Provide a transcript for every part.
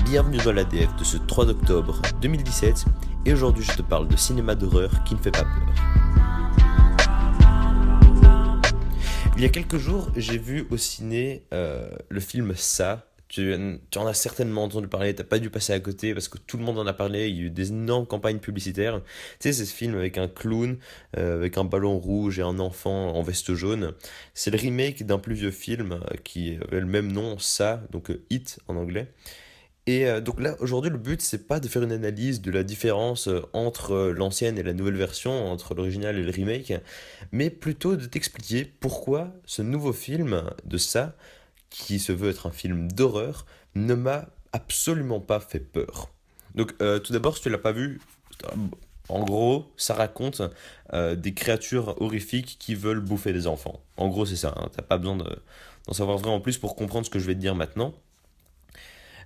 Bienvenue dans l'ADF de ce 3 octobre 2017 et aujourd'hui je te parle de cinéma d'horreur qui ne fait pas peur. Il y a quelques jours j'ai vu au ciné le film Ça. Tu en as certainement entendu parler, t'as pas dû passer à côté parce que tout le monde en a parlé, il y a eu des énormes campagnes publicitaires. Tu sais, c'est ce film avec un clown, avec un ballon rouge et un enfant en veste jaune. C'est le remake d'un plus vieux film qui avait le même nom, Ça, donc It en anglais. Donc là, aujourd'hui, le but, c'est pas de faire une analyse de la différence entre l'ancienne et la nouvelle version, entre l'original et le remake, mais plutôt de t'expliquer pourquoi ce nouveau film de Ça, qui se veut être un film d'horreur, ne m'a absolument pas fait peur. Donc tout d'abord, si tu l'as pas vu, en gros, ça raconte des créatures horrifiques qui veulent bouffer des enfants. En gros, c'est ça, hein, t'as pas besoin d'en savoir vraiment plus pour comprendre ce que je vais te dire maintenant.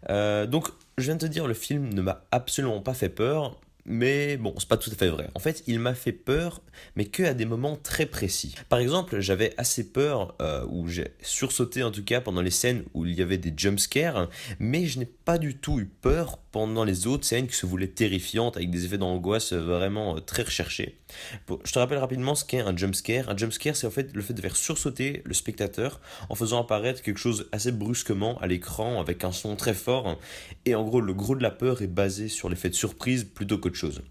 Donc, je viens de te dire, le film ne m'a absolument pas fait peur, mais bon, c'est pas tout à fait vrai. En fait, il m'a fait peur, mais que à des moments très précis. Par exemple, j'avais assez peur, ou j'ai sursauté en tout cas pendant les scènes où il y avait des jumpscares, mais je n'ai pas du tout eu peur pendant les autres scènes qui se voulaient terrifiantes, avec des effets d'angoisse vraiment très recherchés. Je te rappelle rapidement ce qu'est un jumpscare. Un jumpscare, c'est en fait le fait de faire sursauter le spectateur en faisant apparaître quelque chose assez brusquement à l'écran avec un son très fort. Et en gros, le gros de la peur est basé sur l'effet de surprise plutôt qu'autre chose.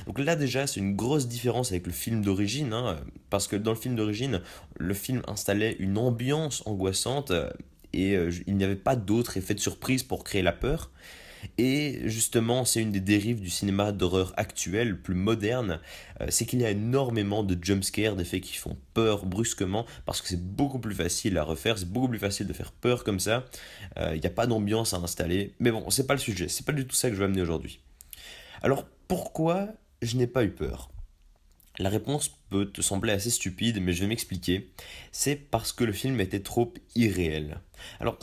Donc là déjà, c'est une grosse différence avec le film d'origine, hein, parce que dans le film d'origine, le film installait une ambiance angoissante et il n'y avait pas d'autre effet de surprise pour créer la peur. Et justement, c'est une des dérives du cinéma d'horreur actuel, plus moderne, c'est qu'il y a énormément de jumpscares, d'effets qui font peur brusquement, parce que c'est beaucoup plus facile à refaire, c'est beaucoup plus facile de faire peur comme ça, il n'y a pas d'ambiance à installer, mais bon, c'est pas le sujet, c'est pas du tout ça que je vais amener aujourd'hui. Alors, pourquoi je n'ai pas eu peur? La réponse peut te sembler assez stupide, mais je vais m'expliquer. C'est parce que le film était trop irréel. Alors,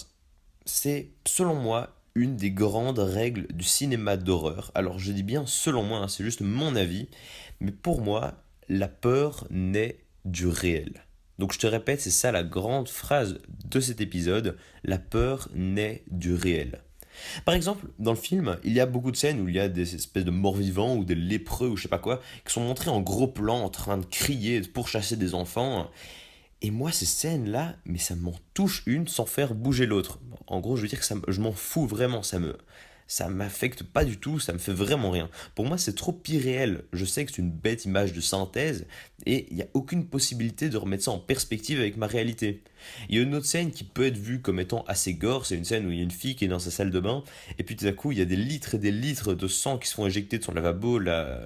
c'est, selon moi, une des grandes règles du cinéma d'horreur. Alors je dis bien selon moi, hein, c'est juste mon avis, mais pour moi, la peur naît du réel. Donc je te répète, c'est ça la grande phrase de cet épisode, la peur naît du réel. Par exemple, dans le film, il y a beaucoup de scènes où il y a des espèces de morts-vivants ou des lépreux ou je sais pas quoi, qui sont montrés en gros plan en train de crier, de pourchasser des enfants. Et moi, ces scènes-là, mais ça m'en touche une sans faire bouger l'autre. En gros, je veux dire que je m'en fous vraiment, ça m'affecte pas du tout, ça me fait vraiment rien. Pour moi, c'est trop irréel. Je sais que c'est une bête image de synthèse et il n'y a aucune possibilité de remettre ça en perspective avec ma réalité. Il y a une autre scène qui peut être vue comme étant assez gore, c'est une scène où il y a une fille qui est dans sa salle de bain et puis tout à coup, il y a des litres et des litres de sang qui se font éjecter de son lavabo, la,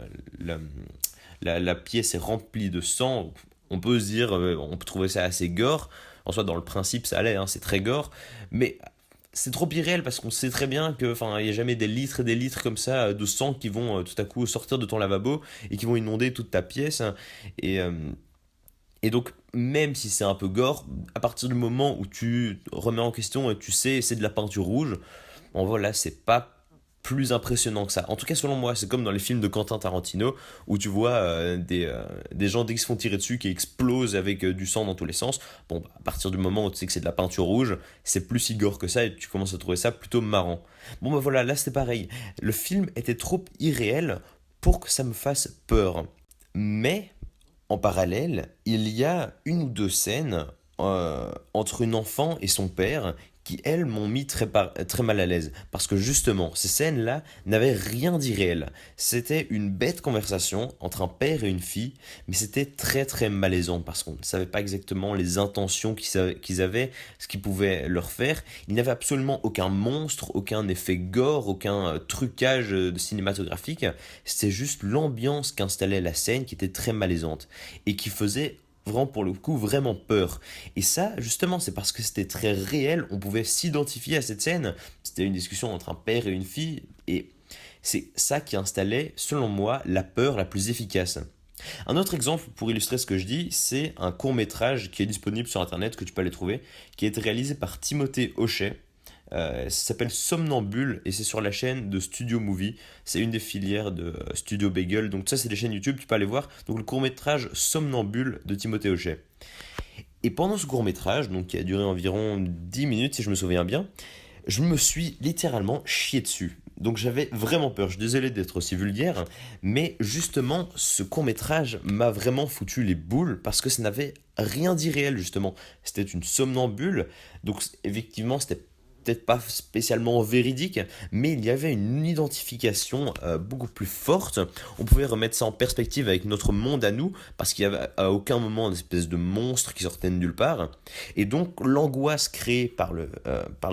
la pièce est remplie de sang. On peut se dire, on peut trouver ça assez gore. En soi, dans le principe, ça allait, hein, c'est très gore. Mais c'est trop irréel parce qu'on sait très bien que, enfin, il n'y a jamais des litres et des litres comme ça de sang qui vont tout à coup sortir de ton lavabo et qui vont inonder toute ta pièce, hein. Et, euh, et donc, même si c'est un peu gore, à partir du moment où tu remets en question et tu sais c'est de la peinture rouge, bon voilà, c'est pas plus impressionnant que ça. En tout cas, selon moi, c'est comme dans les films de Quentin Tarantino où tu vois des gens dès qu'ils se font tirer dessus qui explosent avec du sang dans tous les sens. Bon, bah, à partir du moment où tu sais que c'est de la peinture rouge, c'est plus si gore que ça et tu commences à trouver ça plutôt marrant. Bon, bah voilà, là c'était pareil. Le film était trop irréel pour que ça me fasse peur. Mais en parallèle, il y a une ou deux scènes entre une enfant et son père qui, elles, m'ont mis très mal à l'aise. Parce que justement, ces scènes-là n'avaient rien d'irréel. C'était une bête conversation entre un père et une fille, mais c'était très très malaisant parce qu'on ne savait pas exactement les intentions qu'ils avaient, ce qu'ils pouvaient leur faire. Il n'y avait absolument aucun monstre, aucun effet gore, aucun trucage cinématographique. C'était juste l'ambiance qu'installait la scène qui était très malaisante et qui faisait vraiment pour le coup vraiment peur. Et ça, justement, c'est parce que c'était très réel, on pouvait s'identifier à cette scène. C'était une discussion entre un père et une fille, et c'est ça qui installait, selon moi, la peur la plus efficace. Un autre exemple pour illustrer ce que je dis, c'est un court métrage qui est disponible sur internet, que tu peux aller trouver, qui a été réalisé par Timothée Hochet. Ça s'appelle Somnambule et c'est sur la chaîne de Studio Movie. C'est une des filières de Studio Bagel. Donc ça, c'est des chaînes YouTube, tu peux aller voir. Donc le court-métrage Somnambule de Timothée Hochet. Et pendant ce court-métrage, donc qui a duré environ 10 minutes si je me souviens bien, je me suis littéralement chié dessus. Donc j'avais vraiment peur, je suis désolé d'être aussi vulgaire, mais justement ce court-métrage m'a vraiment foutu les boules parce que ça n'avait rien d'irréel justement. C'était une somnambule, donc effectivement c'était peut-être pas spécialement véridique, mais il y avait une identification beaucoup plus forte. On pouvait remettre ça en perspective avec notre monde à nous, parce qu'il n'y avait à aucun moment une espèce de monstre qui sortait de nulle part. Et donc l'angoisse créée par le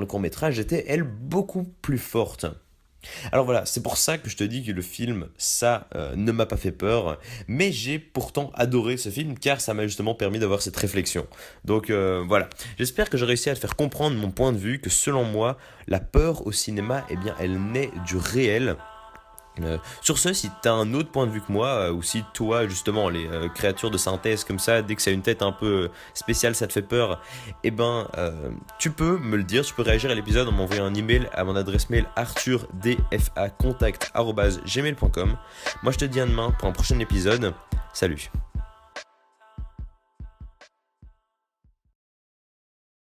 court-métrage était, elle, beaucoup plus forte. Alors voilà, c'est pour ça que je te dis que le film, ça, ne m'a pas fait peur, mais j'ai pourtant adoré ce film car ça m'a justement permis d'avoir cette réflexion. Donc voilà, j'espère que j'ai réussi à te faire comprendre mon point de vue, que selon moi, la peur au cinéma, eh bien, elle naît du réel. Sur ce, si tu as un autre point de vue que moi, ou si toi, justement, les créatures de synthèse comme ça, dès que ça a une tête un peu spéciale, ça te fait peur, eh ben, tu peux me le dire, tu peux réagir à l'épisode en m'envoyant un email à mon adresse mail arthurdfacontact@gmail.com. Moi, je te dis à demain pour un prochain épisode. Salut.